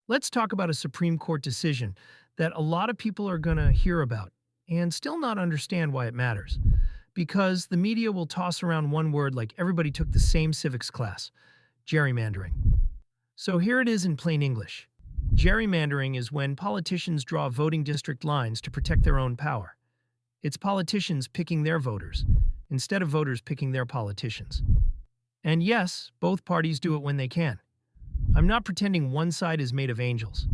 Let's talk about a Supreme Court decision that a lot of people are going to hear about and still not understand why it matters. Because the media will toss around one word like everybody took the same civics class: gerrymandering. So here it is in plain English. Gerrymandering is when politicians draw voting district lines to protect their own power. It's politicians picking their voters, instead of voters picking their politicians. And yes, both parties do it when they can. I'm not pretending one side is made of angels.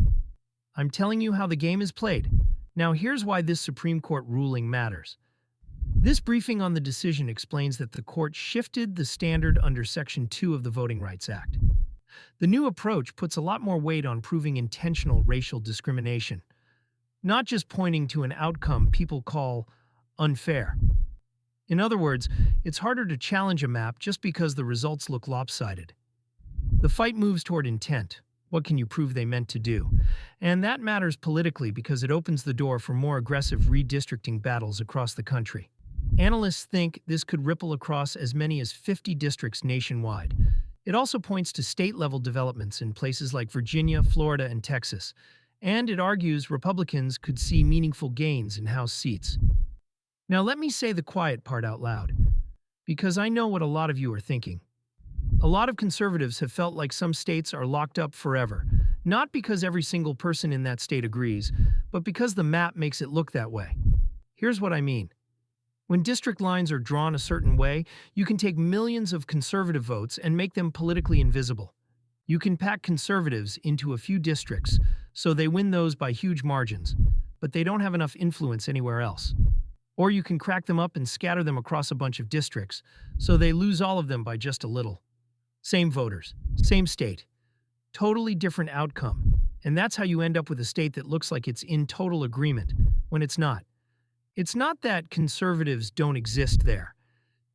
I'm telling you how the game is played. Now here's why this Supreme Court ruling matters. This briefing on the decision explains that the court shifted the standard under Section 2 of the Voting Rights Act. The new approach puts a lot more weight on proving intentional racial discrimination, not just pointing to an outcome people call unfair. In other words, it's harder to challenge a map just because the results look lopsided. The fight moves toward intent. What can you prove they meant to do? And that matters politically because it opens the door for more aggressive redistricting battles across the country. Analysts think this could ripple across as many as 50 districts nationwide. It also points to state-level developments in places like Virginia, Florida, and Texas. And it argues Republicans could see meaningful gains in House seats. Now let me say the quiet part out loud, because I know what a lot of you are thinking. A lot of conservatives have felt like some states are locked up forever, not because every single person in that state agrees, but because the map makes it look that way. Here's what I mean. When district lines are drawn a certain way, you can take millions of conservative votes and make them politically invisible. You can pack conservatives into a few districts, so they win those by huge margins, but they don't have enough influence anywhere else. Or you can crack them up and scatter them across a bunch of districts, so they lose all of them by just a little. Same voters, same state, totally different outcome. And that's how you end up with a state that looks like it's in total agreement, when it's not. It's not that conservatives don't exist there.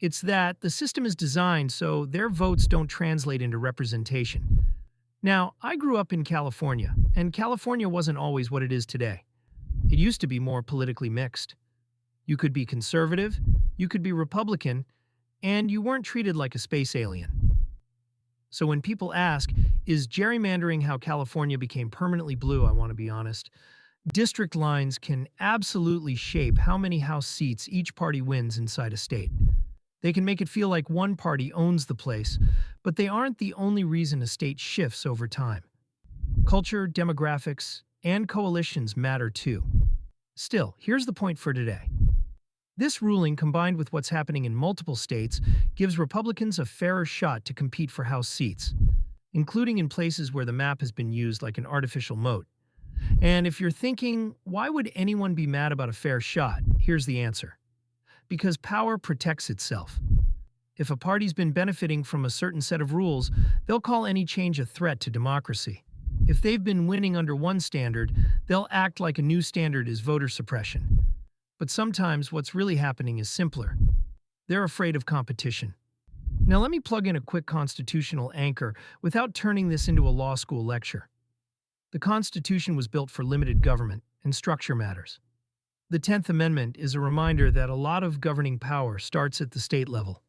It's that the system is designed so their votes don't translate into representation. Now, I grew up in California, and California wasn't always what it is today. It used to be more politically mixed. You could be conservative, you could be Republican, and you weren't treated like a space alien. So when people ask, is gerrymandering how California became permanently blue, I want to be honest. District lines can absolutely shape how many House seats each party wins inside a state. They can make it feel like one party owns the place, but they aren't the only reason a state shifts over time. Culture, demographics, and coalitions matter too. Still, here's the point for today. This ruling, combined with what's happening in multiple states, gives Republicans a fairer shot to compete for House seats, including in places where the map has been used like an artificial moat. And if you're thinking, why would anyone be mad about a fair shot? Here's the answer. Because power protects itself. If a party's been benefiting from a certain set of rules, they'll call any change a threat to democracy. If they've been winning under one standard, they'll act like a new standard is voter suppression. But sometimes what's really happening is simpler. They're afraid of competition. Now let me plug in a quick constitutional anchor without turning this into a law school lecture. The Constitution was built for limited government, and structure matters. The 10th Amendment is a reminder that a lot of governing power starts at the state level.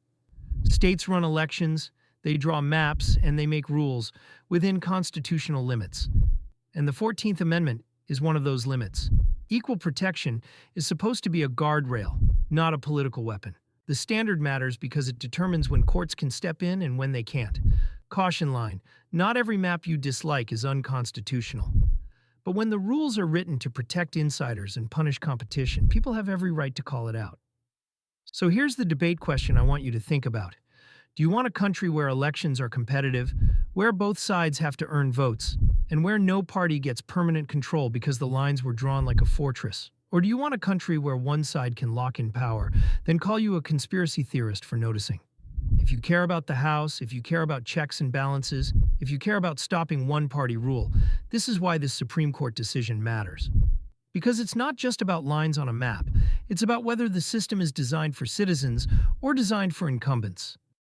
States run elections, they draw maps, and they make rules within constitutional limits. And the 14th Amendment is one of those limits. Equal protection is supposed to be a guardrail, not a political weapon. The standard matters because it determines when courts can step in and when they can't. Caution line: not every map you dislike is unconstitutional. But when the rules are written to protect insiders and punish competition, people have every right to call it out. So here's the debate question I want you to think about. Do you want a country where elections are competitive, where both sides have to earn votes, and where no party gets permanent control because the lines were drawn like a fortress? Or do you want a country where one side can lock in power, then call you a conspiracy theorist for noticing? If you care about the House, if you care about checks and balances, if you care about stopping one-party rule, this is why this Supreme Court decision matters. Because it's not just about lines on a map, it's about whether the system is designed for citizens or designed for incumbents.